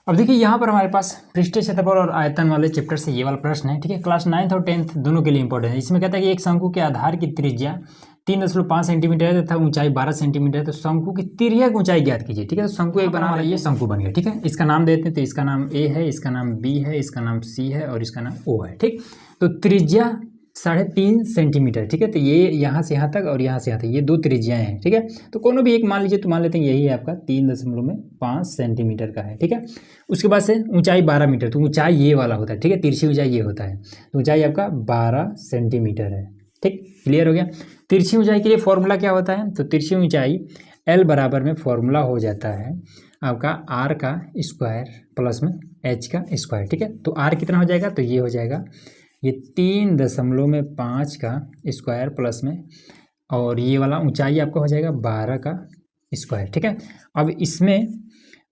अब देखिए यहाँ पर हमारे पास पृष्ठीय क्षेत्रफल और आयतन वाले चैप्टर से ये वाला प्रश्न है, ठीक है। क्लास 9th और 10th दोनों के लिए इंपॉर्टेंट है। इसमें कहता है कि एक शंकु के आधार की त्रिज्या 3.5 सेंटीमीटर है तथा ऊंचाई 12 सेंटीमीटर है, तो शंकु की तिर्यक ऊंचाई ज्ञात कीजिए, ठीक है। तो शंकु एक बना वाला ये शंकु बन गया, ठीक है। इसका नाम देते हैं, तो इसका नाम ए है, इसका नाम बी है, इसका नाम सी है और इसका नाम ओ है, ठीक। तो त्रिज्या 3.5 सेंटीमीटर, ठीक है। तो ये यहाँ से यहाँ तक और यहाँ से यहाँ तक ये दो त्रिज्याएं हैं, ठीक है। तो कोनो भी एक मान लीजिए, तो मान लेते हैं यही है आपका 3.5 सेंटीमीटर का है, ठीक है। उसके बाद से ऊंचाई 12 मीटर, तो ऊंचाई ये वाला होता है, ठीक है। तिरछी ऊंचाई ये होता है, तो ऊंचाई आपका 12 सेंटीमीटर है, ठीक। क्लियर हो गया। तिरछी ऊंचाई के लिए फॉर्मूला क्या होता है, तो तिरछी ऊंचाई L बराबर में फॉर्मूला हो जाता है आपका R का स्क्वायर प्लस में H का स्क्वायर, ठीक है। तो R कितना हो जाएगा, तो ये हो जाएगा ये 3.5 का स्क्वायर प्लस में, और ये वाला ऊंचाई आपका हो जाएगा 12 का स्क्वायर, ठीक है।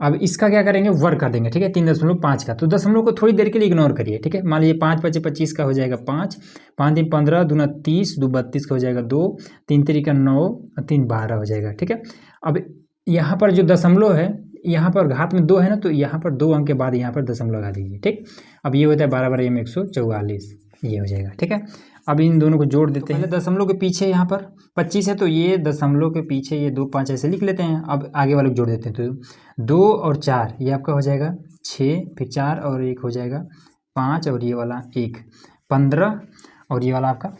अब इसका क्या करेंगे, वर्ग कर देंगे, ठीक है। 3.5 का, तो दशमलव को थोड़ी देर के लिए इग्नोर करिए, ठीक है। मान लीजिए 5 × 25 का हो जाएगा 5, 5 × 15, 2 × 30, 2 × 32 का हो जाएगा 2, 3 × 3 = 9 और 3 × 12 हो जाएगा, ठीक है। अब यहाँ पर जो दशमलव है, यहाँ पर घात में 2 है ना, तो यहाँ पर 2 अंक के बाद यहाँ पर दशमलव लगा दीजिए, ठीक। अब ये होता है 12 × 144, ये हो जाएगा, ठीक है। अब इन दोनों को जोड़ देते हैं। दशमलव के पीछे यहाँ पर 25 है, तो ये दशमलव के पीछे ये 2 5 ऐसे लिख लेते हैं। अब आगे वाले को जोड़ देते हैं, तो 2 और 4 ये आपका हो जाएगा 6, फिर 4 और 1 हो जाएगा 5, और ये वाला 1 15, और ये वाला आपका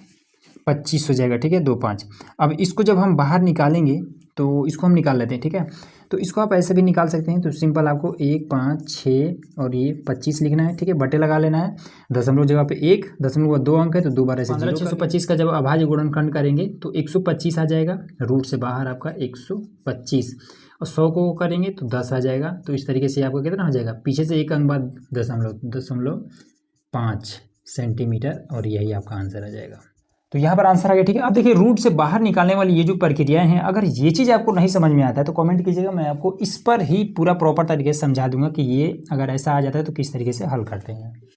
25 हो जाएगा, ठीक है। 2 5। अब इसको जब हम बाहर निकालेंगे, तो इसको हम निकाल लेते हैं, ठीक है। तो इसको आप ऐसे भी निकाल सकते हैं, तो सिंपल आपको 1 5 6 और ये 25 लिखना है, ठीक है। बटे लगा लेना है, दशमलव जगह पे 1, दशमलव 2 अंक है, तो 2 बार ऐसे 625 का जब अभाज्य गुणनखंड करेंगे तो 125 आ जाएगा, रूट से बाहर आपका 125, और 100 को करेंगे तो 10 आ जाएगा। तो इस तरीके से आपका कितना हो जाएगा, पीछे से एक अंक बाद दशमलव 5 सेंटीमीटर, और यही आपका आंसर आ जाएगा। तो यहाँ पर आंसर आ गया, ठीक है। अब देखिए रूट से बाहर निकालने वाली ये जो प्रक्रियाएं हैं, अगर ये चीज़ आपको नहीं समझ में आता है तो कमेंट कीजिएगा, मैं आपको इस पर ही पूरा प्रॉपर तरीके से समझा दूंगा कि ये अगर ऐसा आ जाता है तो किस तरीके से हल करते हैं।